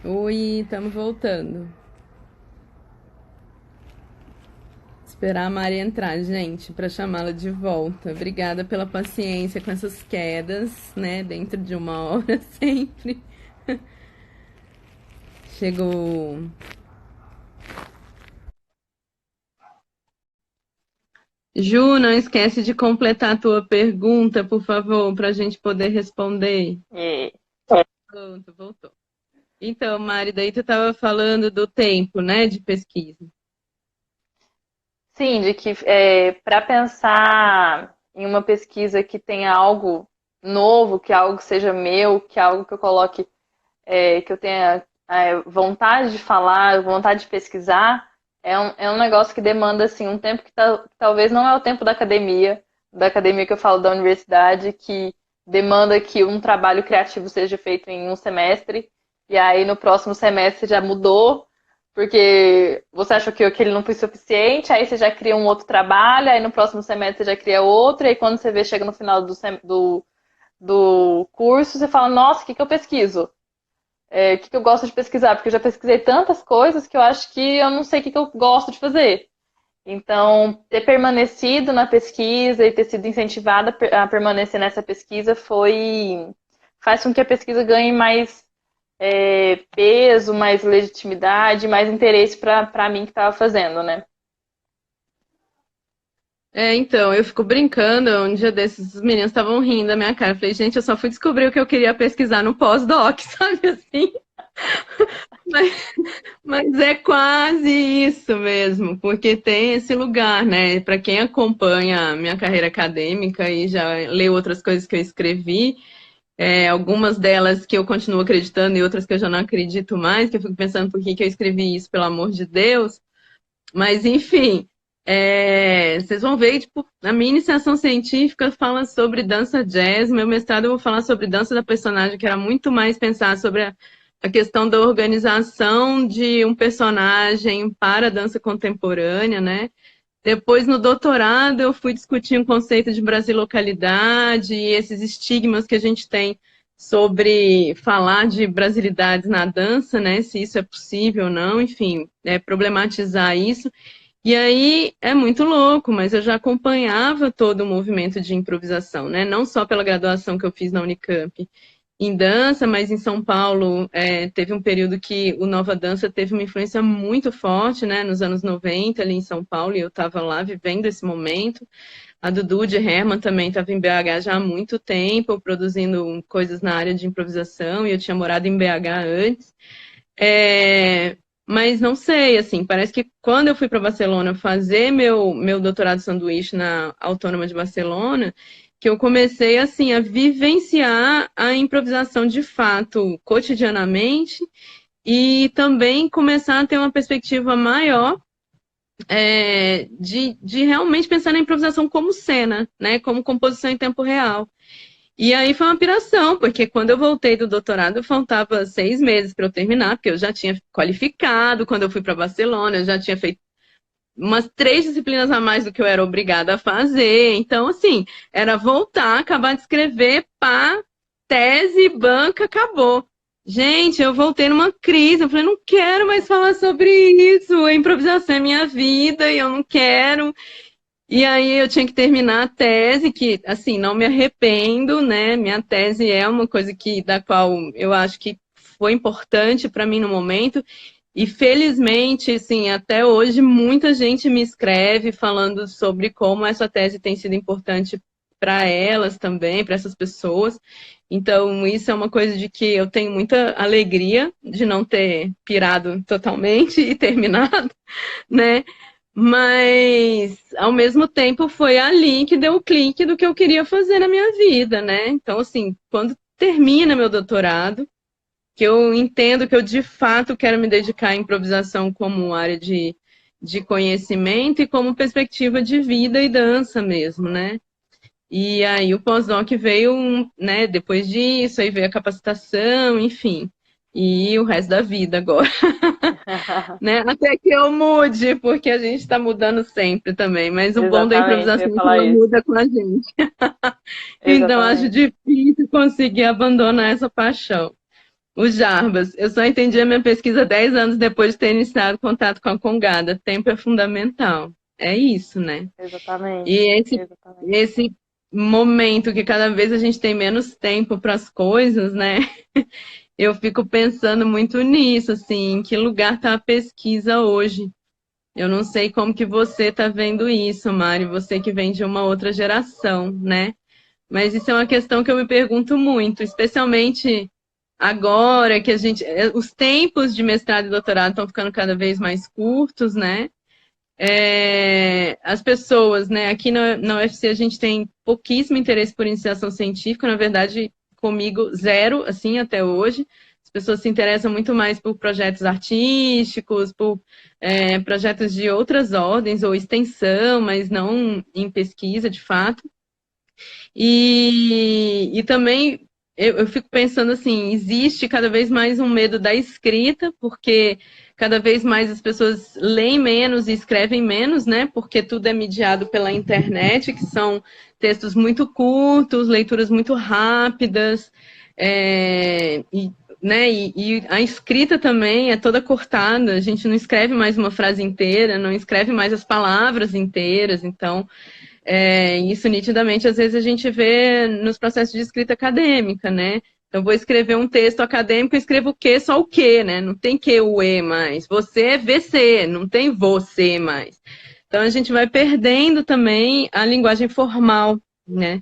Oi, estamos voltando. Esperar a Mari entrar, gente, para chamá-la de volta. Obrigada pela paciência com essas quedas, né? Dentro de uma hora sempre. Chegou. Ju, não esquece de completar a tua pergunta, por favor, para a gente poder responder. E, Pronto, voltou. Então, Mari, daí tu estava falando do tempo, né, de pesquisa. sim, de que para pensar em uma pesquisa que tenha algo novo, que algo seja meu, que algo que eu coloque, que eu tenha vontade de falar, vontade de pesquisar, é um negócio que demanda assim um tempo que talvez não é o tempo da academia que eu falo da universidade, que demanda que um trabalho criativo seja feito em um semestre, e aí no próximo semestre já mudou, porque você achou que aquele não foi suficiente, aí você já cria um outro trabalho, aí no próximo semestre você já cria outro, e aí quando você vê, chega no final do curso, você fala, nossa, o que eu pesquiso? O que eu gosto de pesquisar? Porque eu já pesquisei tantas coisas que eu acho que eu não sei o que eu gosto de fazer. Então, ter permanecido na pesquisa e ter sido incentivada a permanecer nessa pesquisa faz com que a pesquisa ganhe mais peso, mais legitimidade, mais interesse para mim que estava fazendo, né? Então, eu fico brincando, um dia desses, os meninos estavam rindo da minha cara. Eu falei, gente, eu só fui descobrir o que eu queria pesquisar no pós-doc, sabe assim? Mas, mas é quase isso mesmo, porque tem esse lugar, né? Para quem acompanha a minha carreira acadêmica e já leu outras coisas que eu escrevi, algumas delas que eu continuo acreditando e outras que eu já não acredito mais, que eu fico pensando por que que eu escrevi isso, pelo amor de Deus. Mas, enfim, vocês vão ver, tipo, a minha iniciação científica fala sobre dança jazz, meu mestrado eu vou falar sobre dança da personagem, que era muito mais pensar sobre a questão da organização de um personagem para a dança contemporânea, né? Depois, no doutorado, eu fui discutir um conceito de brasilocalidade e esses estigmas que a gente tem sobre falar de brasilidades na dança, né? Se isso é possível ou não, enfim, problematizar isso. E aí é muito louco, mas eu já acompanhava todo o movimento de improvisação, né? Não só pela graduação que eu fiz na Unicamp em dança, mas em São Paulo teve um período que o Nova Dança teve uma influência muito forte, né? Nos anos 90 ali em São Paulo, e eu estava lá vivendo esse momento. A Dudu de Herman também estava em BH já há muito tempo, produzindo coisas na área de improvisação, e eu tinha morado em BH antes. É, mas não sei, assim, parece que quando eu fui para Barcelona fazer meu doutorado de sanduíche na Autônoma de Barcelona, que eu comecei, assim, a vivenciar a improvisação de fato, cotidianamente, e também começar a ter uma perspectiva maior de realmente pensar na improvisação como cena, né, como composição em tempo real. E aí foi uma piração, porque quando eu voltei do doutorado, faltava 6 meses para eu terminar, porque eu já tinha qualificado, quando eu fui para Barcelona, eu já tinha feito umas 3 disciplinas a mais do que eu era obrigada a fazer. Então, assim, era voltar, acabar de escrever, pá, tese, banca, acabou. Gente, eu voltei numa crise. Eu falei, não quero mais falar sobre isso. A improvisação é minha vida e eu não quero. E aí eu tinha que terminar a tese, que assim, não me arrependo, né? Minha tese é uma coisa da qual eu acho que foi importante para mim no momento. E felizmente, assim, até hoje muita gente me escreve falando sobre como essa tese tem sido importante para elas também, para essas pessoas. Então, isso é uma coisa de que eu tenho muita alegria de não ter pirado totalmente e terminado, né? Mas, ao mesmo tempo, foi ali que deu o clique do que eu queria fazer na minha vida, né? Então, assim, quando termina meu doutorado, que eu entendo que eu de fato quero me dedicar à improvisação como área de conhecimento e como perspectiva de vida e dança mesmo, né? E aí o pós-doc veio, né, depois disso, aí veio a capacitação, enfim. E o resto da vida agora, né? Até que eu mude, porque a gente está mudando sempre também. Mas o bom da Exatamente, eu ia improvisação é que falar ela isso. muda com a gente. Então acho Exatamente. difícil conseguir abandonar essa paixão. O Jarbas, eu só entendi a minha pesquisa 10 anos depois de ter iniciado contato com a Congada. Tempo é fundamental. É isso, né? Exatamente, E exatamente. esse momento que cada vez a gente tem menos tempo para as coisas, né? Eu fico pensando muito nisso, assim, em que lugar está a pesquisa hoje? Eu não sei como que você está vendo isso, Mari, você que vem de uma outra geração, né? Mas isso é uma questão que eu me pergunto muito, especialmente agora que os tempos de mestrado e doutorado estão ficando cada vez mais curtos, né? As pessoas, né? Aqui na UFC a gente tem pouquíssimo interesse por iniciação científica, na verdade, comigo zero, assim, até hoje. As pessoas se interessam muito mais por projetos artísticos, por projetos de outras ordens ou extensão, mas não em pesquisa, de fato. E também eu fico pensando assim, existe cada vez mais um medo da escrita, porque cada vez mais as pessoas leem menos e escrevem menos, né? Porque tudo é mediado pela internet, que são textos muito curtos, leituras muito rápidas, né? E a escrita também é toda cortada, a gente não escreve mais uma frase inteira, não escreve mais as palavras inteiras, então isso nitidamente, às vezes, a gente vê nos processos de escrita acadêmica, né? Então, vou escrever um texto acadêmico, eu escrevo o quê, só o quê, né? Não tem que o e mais. Você é VC, não tem você mais. Então, a gente vai perdendo também a linguagem formal, né?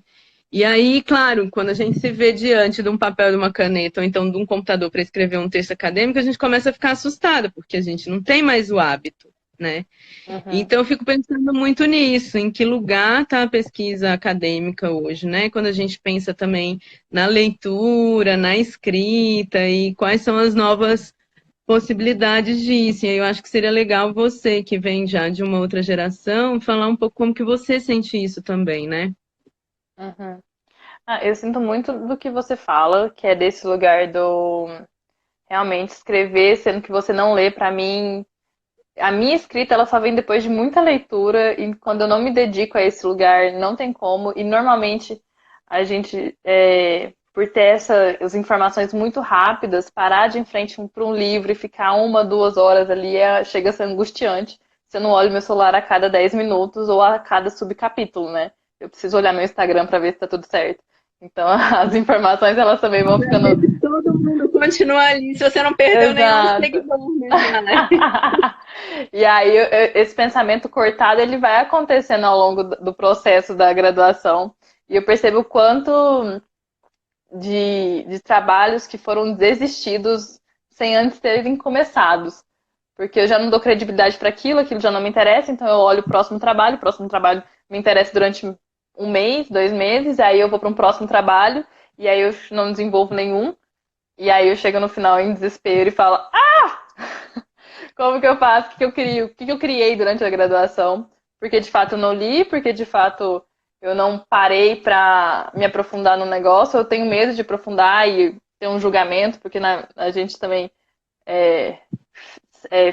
E aí, claro, quando a gente se vê diante de um papel, de uma caneta, ou então de um computador para escrever um texto acadêmico, a gente começa a ficar assustada, porque a gente não tem mais o hábito, né? Uhum. Então, eu fico pensando muito nisso, em que lugar está a pesquisa acadêmica hoje, né? Quando a gente pensa também na leitura, na escrita e quais são as novas possibilidades disso. E aí eu acho que seria legal você, que vem já de uma outra geração, falar um pouco como que você sente isso também, né? Uhum. Ah, eu sinto muito do que você fala, que é desse lugar do realmente escrever, sendo que você não lê. Pra mim, a minha escrita ela só vem depois de muita leitura e quando eu não me dedico a esse lugar, não tem como. E normalmente a gente, por ter as informações muito rápidas, parar de em frente para um livro e ficar 1, 2 horas ali chega a ser angustiante. Se eu não olho meu celular a cada 10 minutos ou a cada subcapítulo, né? Eu preciso olhar meu Instagram para ver se tá tudo certo. Então as informações elas também vão Pra ficando. ver se todo mundo continua ali, se você não perdeu nenhum Exato. seguidor, né, Mari? E aí, esse pensamento cortado, ele vai acontecendo ao longo do processo da graduação. E eu percebo o quanto de trabalhos que foram desistidos sem antes terem começados. Porque eu já não dou credibilidade para aquilo, aquilo já não me interessa, então eu olho o próximo trabalho me interessa durante 1 mês, 2 meses, aí eu vou para um próximo trabalho, e aí eu não desenvolvo nenhum, e aí eu chego no final em desespero e falo, como que eu faço? O que eu crio? O que eu criei durante a graduação? Porque de fato eu não li, porque de fato eu não parei para me aprofundar no negócio. Eu tenho medo de aprofundar e ter um julgamento, porque a gente também é,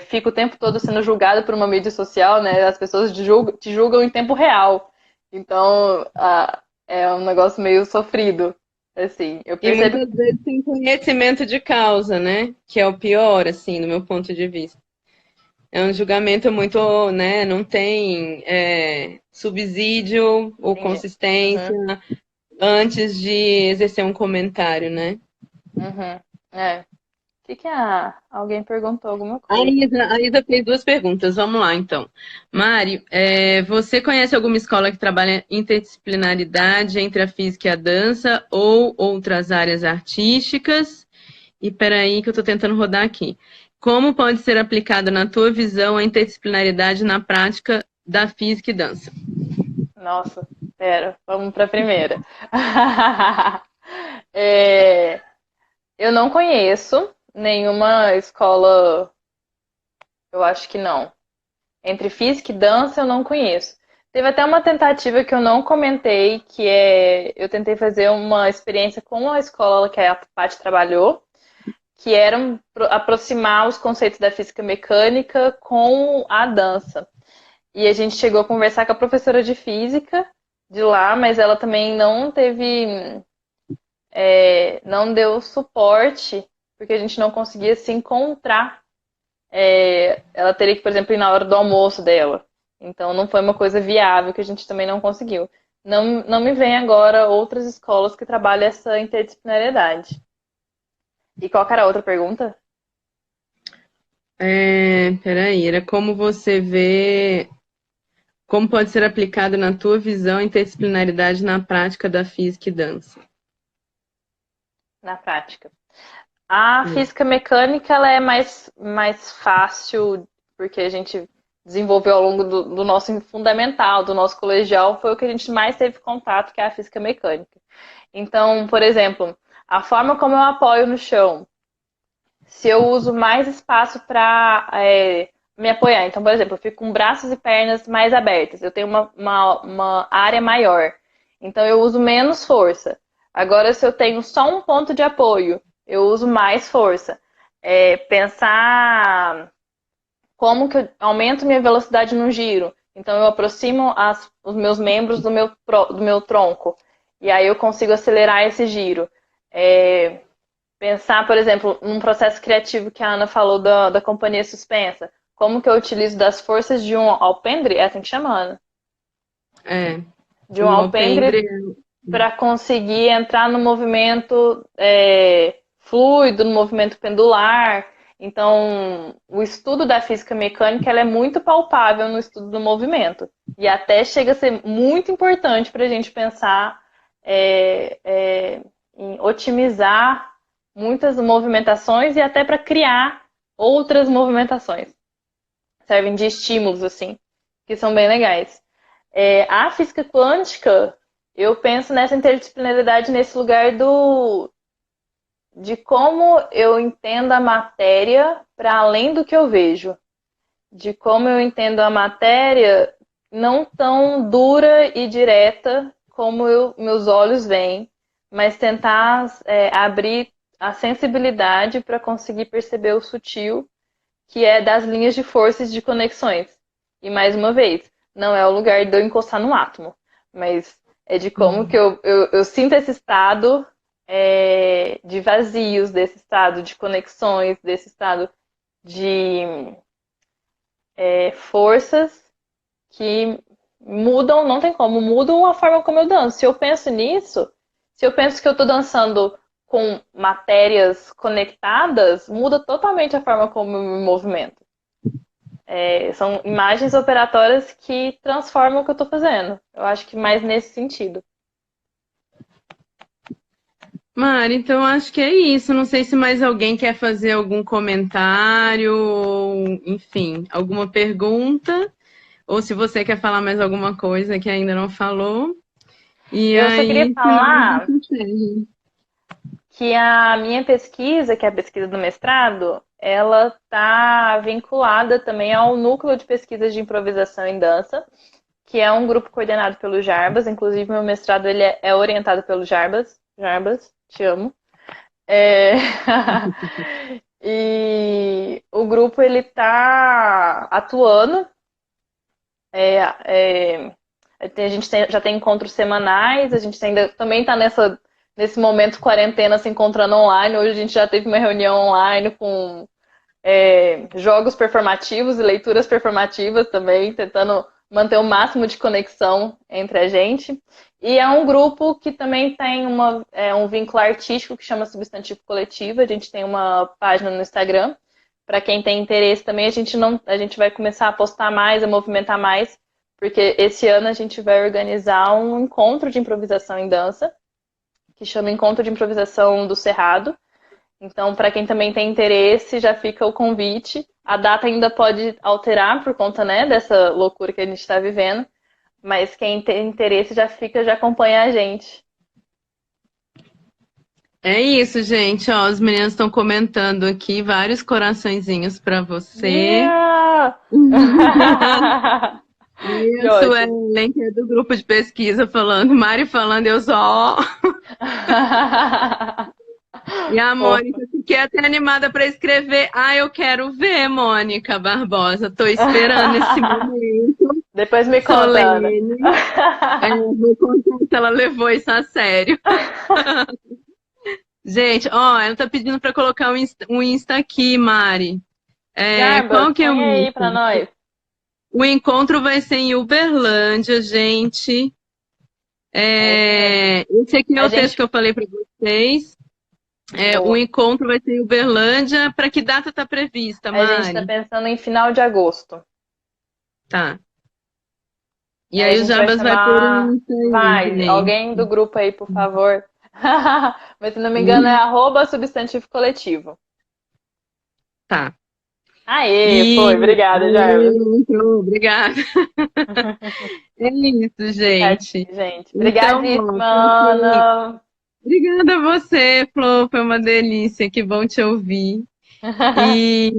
fica o tempo todo sendo julgado por uma mídia social, né? As pessoas te julgam em tempo real. Então é um negócio meio sofrido. Assim, eu E percebo. muitas vezes sem conhecimento de causa, né? Que é o pior, assim, do meu ponto de vista. É um julgamento muito, né? Não tem subsídio ou Entendi. consistência Uhum, antes de exercer um comentário, né? uhum. É. O que alguém perguntou alguma A coisa? A Isa fez duas perguntas. Vamos lá, então. Mari, você conhece alguma escola que trabalha interdisciplinaridade entre a física e a dança ou outras áreas artísticas? E peraí que eu estou tentando rodar aqui. Como pode ser aplicada, na tua visão, a interdisciplinaridade na prática da física e dança? Nossa, pera, vamos para a primeira. É, eu não conheço nenhuma escola, eu acho que não. Entre física e dança eu não conheço. Teve até uma tentativa que eu não comentei, que eu tentei fazer uma experiência com a escola que a Paty trabalhou, que era aproximar os conceitos da física mecânica com a dança. E a gente chegou a conversar com a professora de física de lá, mas ela também não teve, não deu suporte porque a gente não conseguia se encontrar. Ela teria que, por exemplo, ir na hora do almoço dela. Então não foi uma coisa viável que a gente também não conseguiu. Não me vem agora outras escolas que trabalham essa interdisciplinariedade. E qual que era a outra pergunta? Peraí, era como você vê, como pode ser aplicado na tua visão interdisciplinaridade na prática da física e dança? Na prática. A física mecânica ela é mais fácil, porque a gente desenvolveu ao longo do nosso fundamental, do nosso colegial, foi o que a gente mais teve contato, que é a física mecânica. Então, por exemplo, a forma como eu apoio no chão, se eu uso mais espaço para me apoiar. Então, por exemplo, eu fico com braços e pernas mais abertas, eu tenho uma área maior. Então, eu uso menos força. Agora, se eu tenho só um ponto de apoio, eu uso mais força. Pensar como que eu aumento minha velocidade no giro. Então, eu aproximo os meus membros do meu tronco. E aí eu consigo acelerar esse giro. Pensar, por exemplo, num processo criativo que a Ana falou da companhia suspensa. Como que eu utilizo das forças de um alpendre, é assim que chama, Ana? De um alpendre para conseguir entrar no movimento fluido, no movimento pendular. Então, o estudo da física mecânica ela é muito palpável no estudo do movimento. E até chega a ser muito importante para a gente pensar em otimizar muitas movimentações e até para criar outras movimentações. Servem de estímulos, assim, que são bem legais. A física quântica, eu penso nessa interdisciplinaridade nesse lugar de como eu entendo a matéria para além do que eu vejo. De como eu entendo a matéria não tão dura e direta como meus olhos veem, mas tentar abrir a sensibilidade para conseguir perceber o sutil, que é das linhas de forças de conexões. E mais uma vez, não é o lugar de eu encostar no átomo, mas é de como que eu sinto esse estado de vazios, desse estado de conexões, desse estado de forças que mudam, não tem como, mudam a forma como eu danço. Se eu penso nisso, se eu penso que eu estou dançando com matérias conectadas, muda totalmente a forma como eu me movimento. São imagens operatórias que transformam o que eu estou fazendo. Eu acho que mais nesse sentido. Mari, então acho que é isso. Não sei se mais alguém quer fazer algum comentário, ou, enfim, alguma pergunta, ou se você quer falar mais alguma coisa que ainda não falou. Eu só queria falar que a minha pesquisa, que é a pesquisa do mestrado, ela está vinculada também ao Núcleo de Pesquisas de Improvisação em Dança, que é um grupo coordenado pelo Jarbas. Inclusive, meu mestrado ele é orientado pelo Jarbas. Jarbas, te amo. E o grupo ele está atuando. A gente já tem encontros semanais, a gente também está nesse momento quarentena se encontrando online. Hoje a gente já teve uma reunião online com jogos performativos e leituras performativas também, tentando manter o máximo de conexão entre a gente. E é um grupo que também tem um vínculo artístico que chama Substantivo Coletivo. A gente tem uma página no Instagram. Para quem tem interesse também, a gente vai começar a postar mais, a movimentar mais, porque esse ano a gente vai organizar um encontro de improvisação em dança, que chama Encontro de Improvisação do Cerrado. Então, para quem também tem interesse, já fica o convite. A data ainda pode alterar por conta, né, dessa loucura que a gente está vivendo. Mas quem tem interesse já acompanha a gente. É isso, gente. Ó, os meninos estão comentando aqui vários coraçõezinhos para você. Yeah! E a Suelen, que é do grupo de pesquisa, falando, Mari falando, eu só. E a Mônica, que é até animada para escrever. Eu quero ver, Mônica Barbosa. Tô esperando esse momento. Depois me conta, Ana. Vou contar se ela levou isso a sério. Gente, ó, ela tá pedindo para colocar o Insta aqui, Mari. Jarbas, Qual que é põe o aí Insta? pra nós. O encontro vai ser em Uberlândia, gente. É isso mesmo. Esse aqui é A o texto gente. que eu falei para vocês. O Boa. encontro vai ser em Uberlândia. Para que data está prevista, A gente tá Mari? pensando em final de agosto. Tá. E Aí a aí o gente vai Jabas vai pôr chamar. um Insta aí, Vai, gente. alguém do grupo aí, por favor. Mas se não me engano, é Hum, @substantivo coletivo. Tá. Aê, E foi. Obrigada, Jarbas. obrigada. É isso, gente. Obrigadinha, gente. Então, Obrigadíssima, ó, porque... Ana. Obrigada a você, Flor. Foi uma delícia. Que bom te ouvir. E,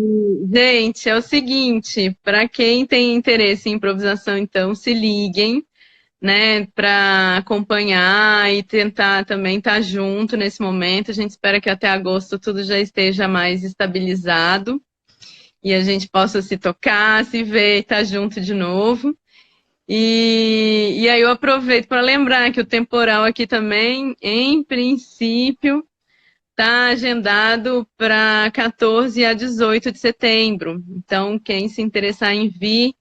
gente, é o seguinte, para quem tem interesse em improvisação, então, se liguem, né, para acompanhar e tentar também estar junto nesse momento. A gente espera que até agosto tudo já esteja mais estabilizado e a gente possa se tocar, se ver e estar junto de novo. E aí eu aproveito para lembrar que o temporal aqui também, em princípio, está agendado para 14 a 18 de setembro. Então, quem se interessar em vir,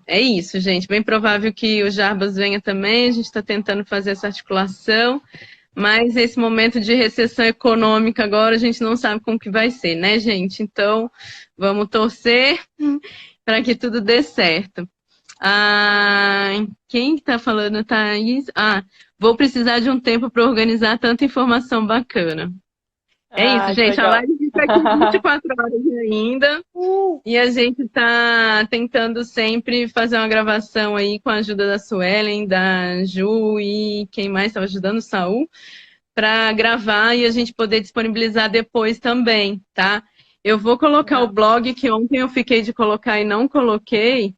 é isso, gente. Bem provável que o Jarbas venha também. A gente está tentando fazer essa articulação. Mas esse momento de recessão econômica agora, a gente não sabe como que vai ser, né, gente? Então, vamos torcer para que tudo dê certo. Quem está falando, Thaís? Vou precisar de um tempo para organizar tanta informação bacana. É isso, Ah, que gente. A legal. live fica aqui 24 horas ainda. E a gente está tentando sempre fazer uma gravação aí com a ajuda da Suelen, da Ju e quem mais estava ajudando, o Saul, para gravar e a gente poder disponibilizar depois também, tá? Eu vou colocar o Legal. blog, que ontem eu fiquei de colocar e não coloquei,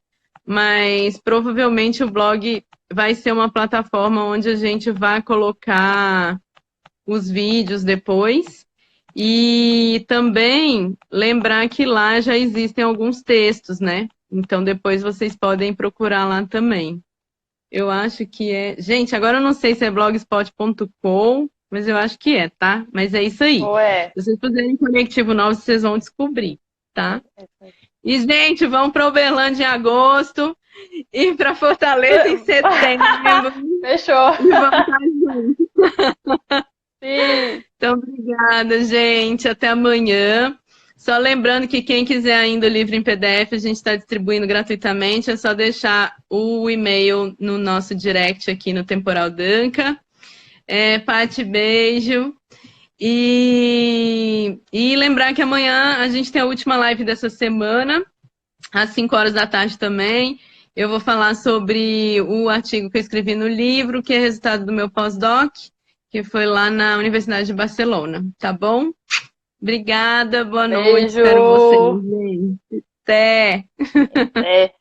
mas provavelmente o blog vai ser uma plataforma onde a gente vai colocar os vídeos depois. E também lembrar que lá já existem alguns textos, né? Então depois vocês podem procurar lá também. Eu acho que é. Gente, agora eu não sei se é blogspot.com, mas eu acho que é, tá? Mas é isso aí. Ué. Se vocês fizerem conectivo novo, vocês vão descobrir, tá? E, gente, vamos para Uberlândia em agosto e para Fortaleza em setembro. Fechou. E vamos estar juntos. Sim. Então, obrigada, gente. Até amanhã. Só lembrando que quem quiser ainda o livro em PDF, a gente está distribuindo gratuitamente. É só deixar o e-mail no nosso direct aqui no Temporal Danca. Pati, beijo. E lembrar que amanhã a gente tem a última live dessa semana, às 5 horas da tarde também. Eu vou falar sobre o artigo que eu escrevi no livro, que é resultado do meu pós-doc, que foi lá na Universidade de Barcelona, tá bom? Obrigada, boa noite, espero vocês, Beijo. gente. Até! Até.